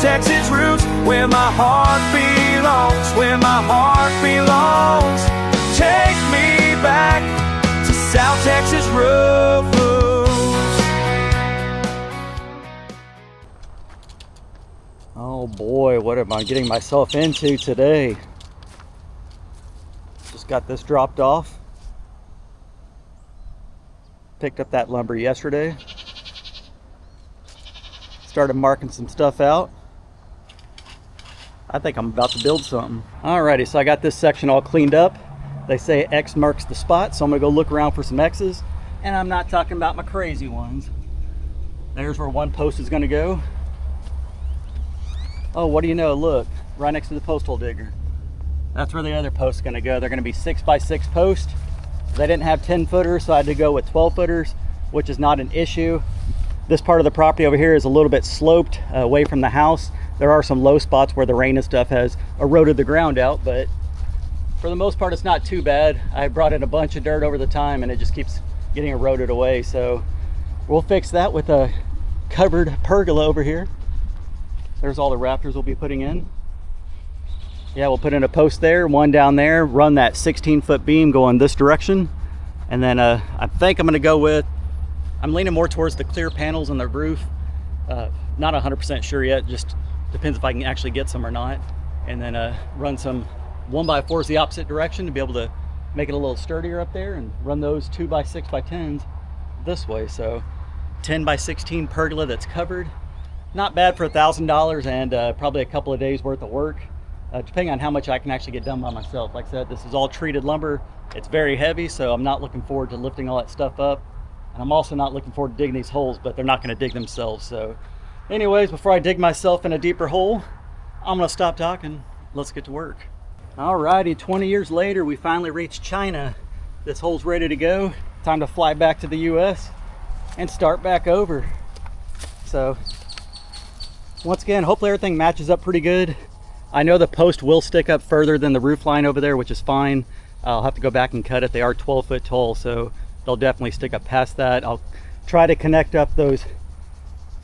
Texas roots, where my heart belongs, where my heart belongs. Take me back to South Texas roots. Oh boy, what am I getting myself into today? Just got this dropped off. Picked up that lumber yesterday. Started marking some stuff out. I think I'm about to build something. Alrighty, so I got this section all cleaned up. They say X marks the spot, so I'm gonna go look around for some X's. And I'm not talking about my crazy ones. There's where one post is gonna go. Oh, what do you know? Look, right next to the post hole digger. That's where the other post is gonna go. They're gonna be 6x6 posts. They didn't have 10 footers, so I had to go with 12 footers, which is not an issue. This part of the property over here is a little bit sloped away from the house. There are some low spots where the rain and stuff has eroded the ground out, but for the most part, it's not too bad. I brought in a bunch of dirt over the time and it just keeps getting eroded away. So we'll fix that with a covered pergola over here. There's all the rafters we'll be putting in. Yeah, we'll put in a post there, one down there, run that 16-foot beam going this direction. And then I think I'm gonna go with, I'm leaning more towards the clear panels on the roof. Not 100% sure yet, just depends if I can actually get some or not. And then run some 1x4s the opposite direction to be able to make it a little sturdier up there, and run those 2x6x10s this way. So 10x16 pergola that's covered. Not bad for $1,000 and probably a couple of days worth of work, depending on how much I can actually get done by myself. Like I said, this is all treated lumber. It's very heavy, so I'm not looking forward to lifting all that stuff up. And I'm also not looking forward to digging these holes, but they're not gonna dig themselves. So anyways, before I dig myself in a deeper hole, I'm gonna stop talking. Let's get to work. Alrighty, 20 years later, we finally reached China. This hole's ready to go. Time to fly back to the US and start back over. So once again, hopefully everything matches up pretty good. I know the post will stick up further than the roof line over there, which is fine. I'll have to go back and cut it. They are 12 foot tall, so they'll definitely stick up past that. I'll try to connect up those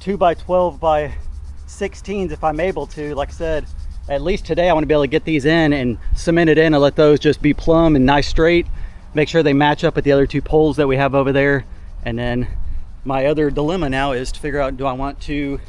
2x12x16s if I'm able to. Like I said, at least today I want to be able to get these in and cement it in and let those just be plumb and nice straight. Make sure they match up with the other two poles that we have over there. And then my other dilemma now is to figure out, do I want to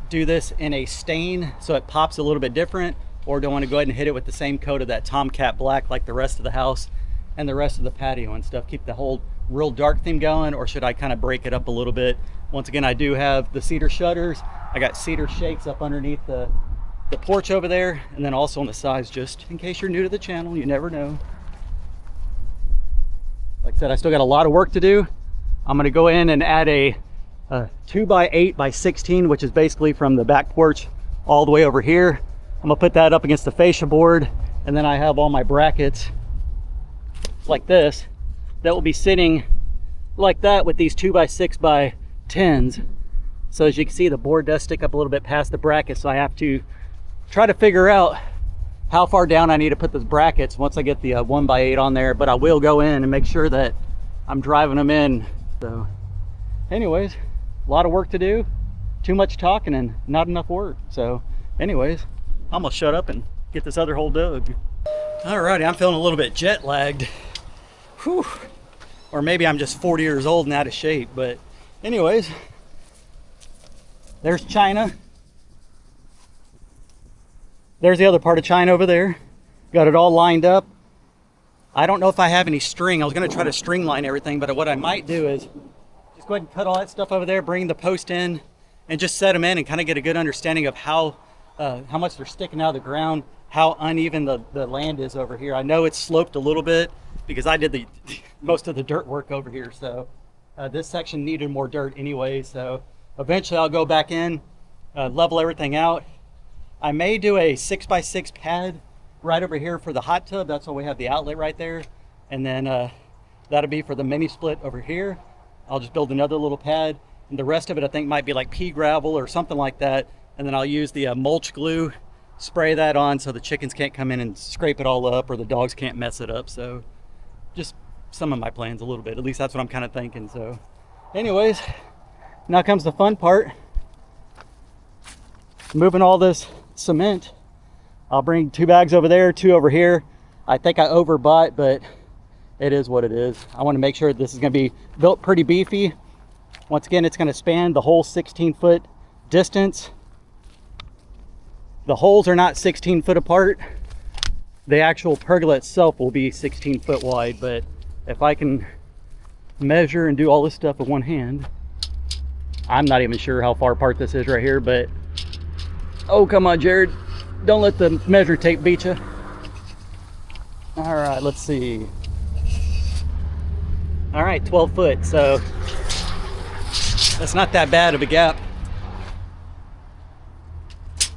do this in a stain so it pops a little bit different, or do I want to go ahead and hit it with the same coat of that Tomcat black like the rest of the house and the rest of the patio and stuff, keep the whole real dark theme going, or should I kind of break it up a little bit? Once again, I do have the cedar shutters. I got cedar shakes up underneath the porch over there, and then also on the sides, just in case you're new to the channel, you never know. Like I said, I still got a lot of work to do. I'm gonna go in and add a 2x8x16, which is basically from the back porch all the way over here. I'm gonna put that up against the fascia board, and then I have all my brackets like this that will be sitting like that with these 2x6x10s. So as you can see, the board does stick up a little bit past the bracket, so I have to try to figure out how far down I need to put those brackets once I get the 1x8 on there. But I will go in and make sure that I'm driving them in. So anyways, a lot of work to do, too much talking and not enough work. So anyways, I'm gonna shut up and get this other hole dug. Alrighty, I'm feeling a little bit jet lagged. Whew. Or maybe I'm just 40 years old and out of shape, but anyways, there's China. There's the other part of China over there. Got it all lined up. I don't know if I have any string. I was gonna try to string line everything, but what I might do is just go ahead and cut all that stuff over there, bring the post in, and just set them in and kind of get a good understanding of how much they're sticking out of the ground, how uneven the land is over here. I know it's sloped a little bit because I did the most of the dirt work over here. So this section needed more dirt anyway. So eventually I'll go back in, level everything out. I may do a 6x6 pad right over here for the hot tub. That's why we have the outlet right there. And then that'll be for the mini split over here. I'll just build another little pad. And the rest of it I think might be like pea gravel or something like that. And then I'll use the mulch glue, spray that on so the chickens can't come in and scrape it all up, or the dogs can't mess it up. So just some of my plans a little bit. At least that's what I'm kind of thinking. So anyways, now comes the fun part. moving all this cement. I'll bring 2 bags over there, 2 over here. I think I overbought, but it is what it is. I want to make sure this is going to be built pretty beefy. Once again, it's going to span the whole 16-foot distance. The holes are not 16 foot apart. The actual pergola itself will be 16 foot wide, but if I can measure and do all this stuff with one hand, I'm not even sure how far apart this is right here, but oh, come on, Jared. Don't let the measure tape beat you. All right, let's see. All right, 12 foot, so that's not that bad of a gap.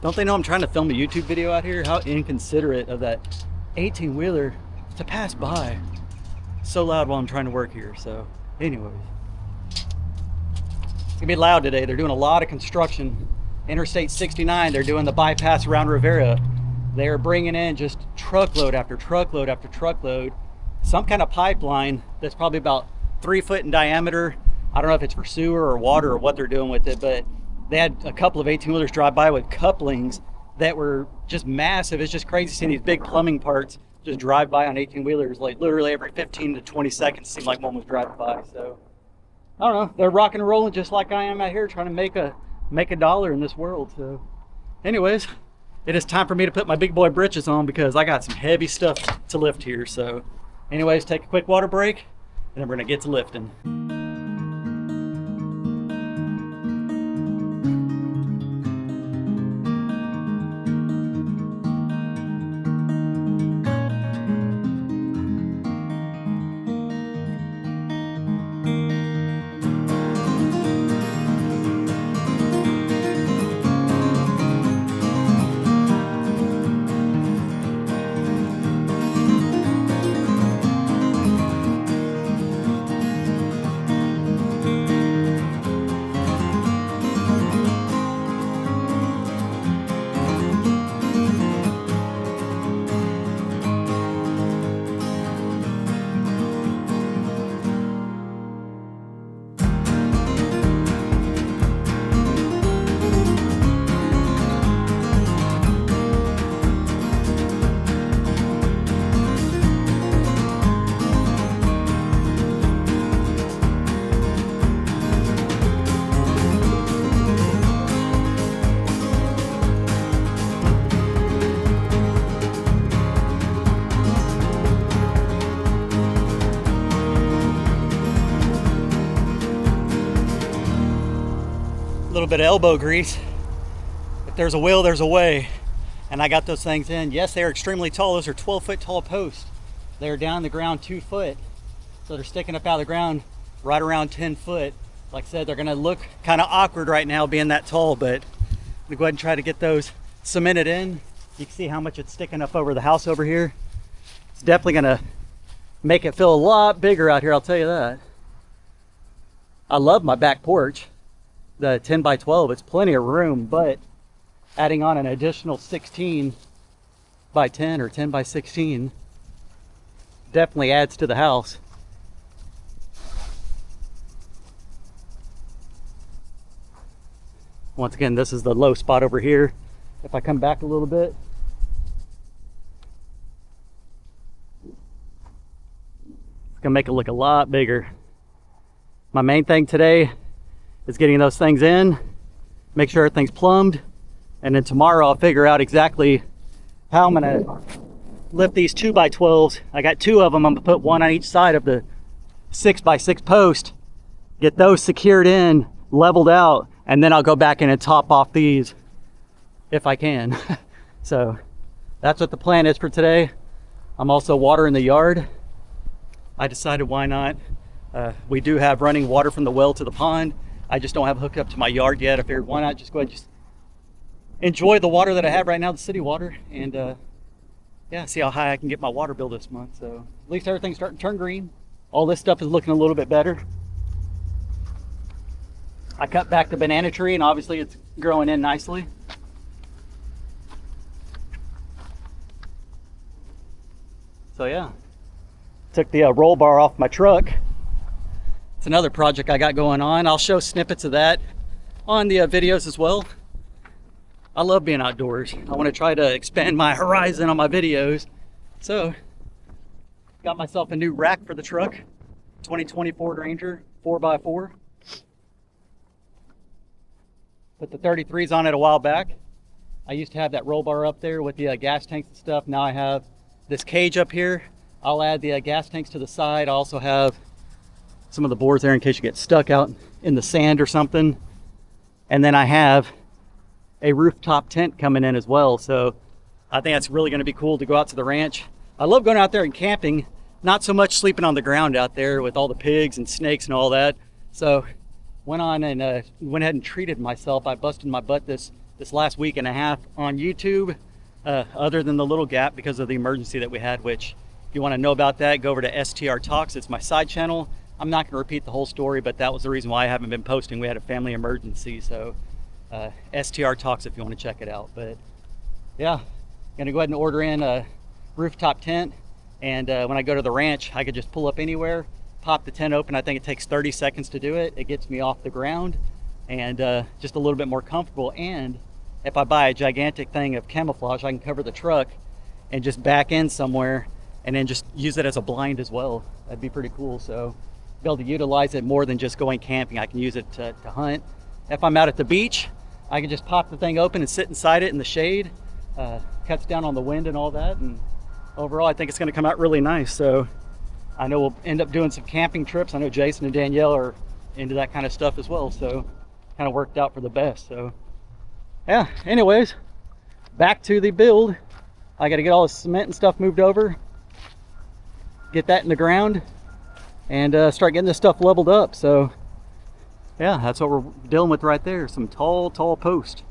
Don't they know I'm trying to film a YouTube video out here? How inconsiderate of that 18-wheeler to pass by so loud while I'm trying to work here. So anyways, it's gonna be loud today. They're doing a lot of construction. Interstate 69, they're doing the bypass around Riviera. They're bringing in just truckload after truckload after truckload, some kind of pipeline that's probably about 3 foot in diameter. I don't know if it's for sewer or water or what they're doing with it, but they had a couple of 18-wheelers drive by with couplings that were just massive. It's just crazy seeing these big plumbing parts just drive by on 18-wheelers, like literally every 15 to 20 seconds. It seemed like one was driving by. So I don't know, they're rocking and rolling just like I am out here trying to make a dollar in this world. So anyways, it is time for me to put my big boy britches on because I got some heavy stuff to lift here. So anyways, take a quick water break and then we're gonna get to lifting. Little bit of elbow grease. If there's a will, there's a way. And I got those things in. Yes, they are extremely tall. Those are 12-foot tall posts. They're down the ground 2 foot. So they're sticking up out of the ground right around 10 foot. Like I said, they're gonna look kind of awkward right now being that tall, but I'm gonna go ahead and try to get those cemented in. You can see how much it's sticking up over the house over here. It's definitely gonna make it feel a lot bigger out here, I'll tell you that. I love my back porch. The 10 by 12, it's plenty of room, but adding on an additional 16 by 10 or 10 by 16 definitely adds to the house. Once again, this is the low spot over here. If I come back a little bit, it's gonna make it look a lot bigger. My main thing today is getting those things in, make sure everything's plumbed, and then tomorrow I'll figure out exactly how I'm gonna lift these 2 by 12s. I got 2 of them. I'm gonna put one on each side of the 6 by 6 post, get those secured in, leveled out, and then I'll go back in and top off these if I can. So that's what the plan is for today. I'm also watering the yard. I decided why not. We do have running water from the well to the pond. I just don't have hooked up to my yard yet. I figured why not just go ahead and just enjoy the water that I have right now, the city water, and yeah, see how high I can get my water bill this month. So at least everything's starting to turn green. All this stuff is looking a little bit better. I cut back the banana tree and obviously it's growing in nicely. So yeah, took the roll bar off my truck. It's another project I got going on. I'll show snippets of that on the videos as well. I love being outdoors. I want to try to expand my horizon on my videos. So, got myself a new rack for the truck. 2020 Ford Ranger 4x4. Put the 33s on it a while back. I used to have that roll bar up there with the gas tanks and stuff. Now I have this cage up here. I'll add the gas tanks to the side. I also have some of the boards there in case you get stuck out in the sand or something. And then I have a rooftop tent coming in as well. So I think that's really going to be cool to go out to the ranch. I love going out there and camping, not so much sleeping on the ground out there with all the pigs and snakes and all that. So went on and went ahead and treated myself. I busted my butt this last week and a half on YouTube, other than the little gap because of the emergency that we had, which if you want to know about that, go over to STR Talks. It's my side channel. I'm not going to repeat the whole story, but that was the reason why I haven't been posting. We had a family emergency, so STR Talks if you want to check it out. But yeah, gonna go ahead and order in a rooftop tent, and when I go to the ranch, I could just pull up anywhere, pop the tent open. I think it takes 30 seconds to do it. It gets me off the ground and just a little bit more comfortable. And if I buy a gigantic thing of camouflage, I can cover the truck and just back in somewhere and then just use it as a blind as well. That'd be pretty cool. So be able to utilize it more than just going camping. I can use it to hunt. If I'm out at the beach, I can just pop the thing open and sit inside it in the shade. Cuts down on the wind and all that. And overall, I think it's gonna come out really nice. So I know we'll end up doing some camping trips. I know Jason and Danielle are into that kind of stuff as well. So kind of worked out for the best. So yeah, anyways, back to the build. I got to get all the cement and stuff moved over, get that in the ground, and start getting this stuff leveled up. So yeah, that's what we're dealing with right there. Some tall posts.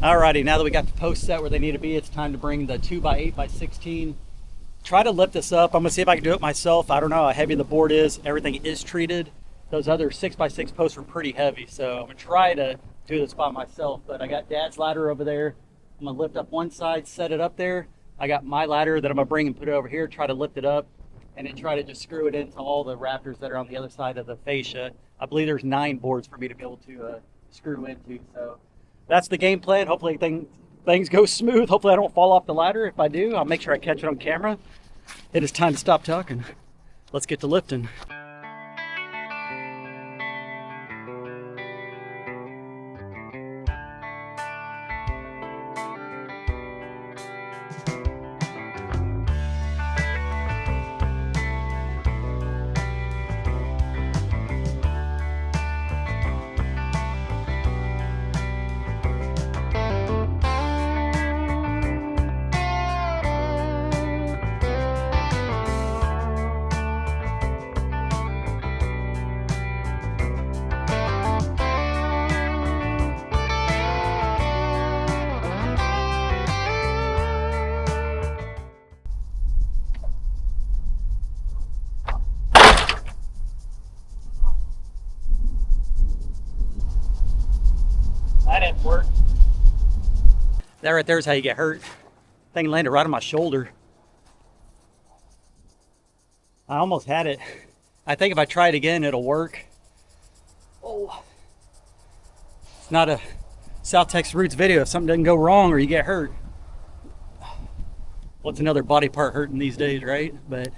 Alrighty, now that we got the posts set where they need to be, it's time to bring the 2x8x16. Try to lift this up. I'm gonna see if I can do it myself. I don't know how heavy the board is. Everything is treated. Those other 6x6 posts are pretty heavy, so I'm gonna try to do this by myself. But I got Dad's ladder over there. I'm gonna lift up one side, set it up there. I got my ladder that I'm gonna bring and put it over here, try to lift it up, and then try to just screw it into all the rafters that are on the other side of the fascia. I believe there's 9 boards for me to be able to screw into. So that's the game plan. Hopefully things go smooth. Hopefully I don't fall off the ladder. If I do, I'll make sure I catch it on camera. It is time to stop talking. Let's get to lifting. That didn't work. That right there is how you get hurt. Thing landed right on my shoulder. I almost had it. I think if I try it again, it'll work. Oh. It's not a South Texas Roots video if something doesn't go wrong or you get hurt. What's another body part hurting these days, right? But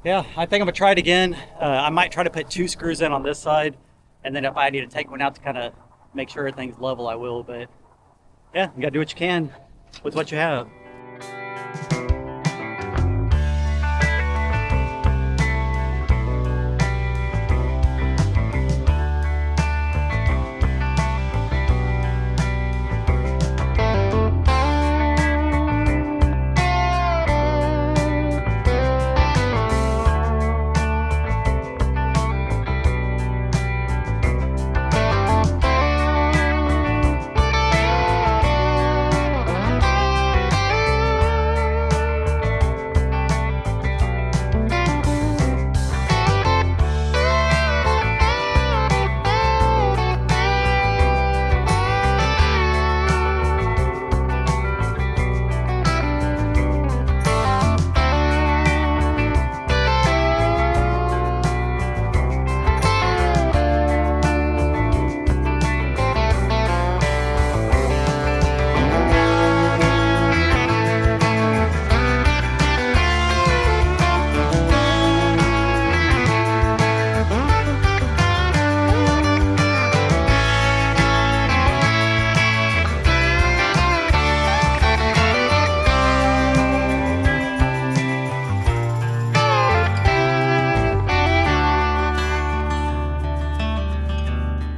yeah, I think I'm gonna try it again. I might try to put 2 screws in on this side, and then if I need to take one out to kind of make sure everything's level, I will. But yeah, you gotta do what you can with what you have.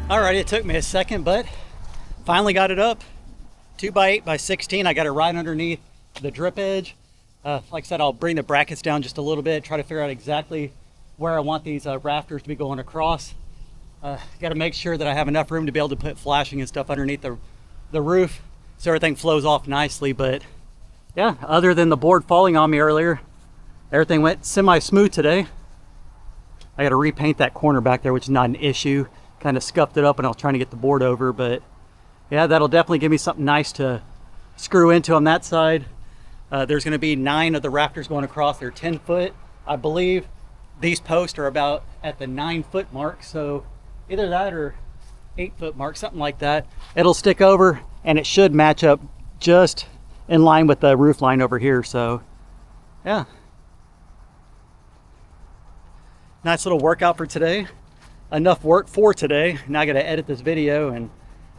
Alright, it took me a second, but finally got it up. 2x8x16. I got it right underneath the drip edge. Like I said, I'll bring the brackets down just a little bit, try to figure out exactly where I want these rafters to be going across. Got to make sure that I have enough room to be able to put flashing and stuff underneath the roof so everything flows off nicely. But yeah, other than the board falling on me earlier, everything went semi-smooth today. I got to repaint that corner back there, which is not an issue. Kind of scuffed it up and I was trying to get the board over, but yeah, that'll definitely give me something nice to screw into on that side. There's going to be 9 of the rafters going across. They're 10 foot. I believe these posts are about at the 9 foot mark, so either that or 8 foot mark, something like that. It'll stick over and it should match up just in line with the roof line over here. So yeah, nice little workout for today. Enough work for today. Now I got to edit this video, and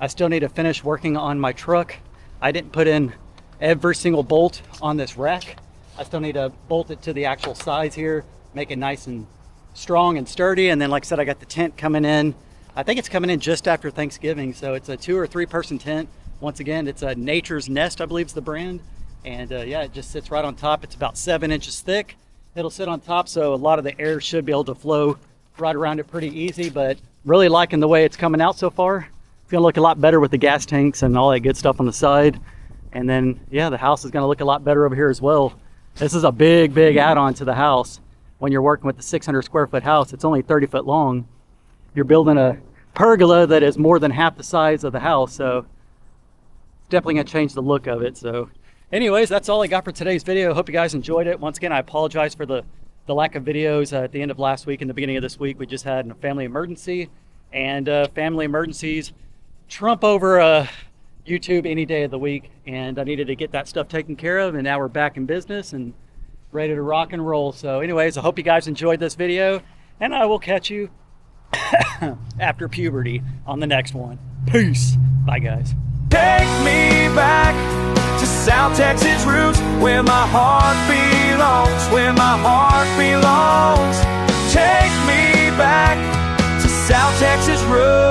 I still need to finish working on my truck. I didn't put in every single bolt on this rack. I still need to bolt it to the actual size here, make it nice and strong and sturdy. And then, like I said, I got the tent coming in. I think it's coming in just after Thanksgiving, so it's a 2 or 3 person tent. Once again, it's a Nature's Nest, I believe is the brand. And yeah, it just sits right on top. It's about 7 inches thick. It'll sit on top, so a lot of the air should be able to flow right around it pretty easy. But really liking the way it's coming out so far. gonna look a lot better with the gas tanks and all that good stuff on the side. And then, yeah, the house is gonna look a lot better over here as well. This is a big, big add-on to the house. When you're working with the 600 square foot house, it's only 30 foot long. You're building a pergola that is more than half the size of the house, so it's definitely gonna change the look of it. So anyways, that's all I got for today's video. Hope you guys enjoyed it. Once again, I apologize for the lack of videos at the end of last week and the beginning of this week. We just had a family emergency, and family emergencies trump over YouTube any day of the week, and I needed to get that stuff taken care of, and now we're back in business and ready to rock and roll. So anyways, I hope you guys enjoyed this video, and I will catch you after puberty on the next one. Peace. Bye guys. Take me back to South Texas roots, where my heart belongs, where my heart belongs. Take me back to South Texas roots.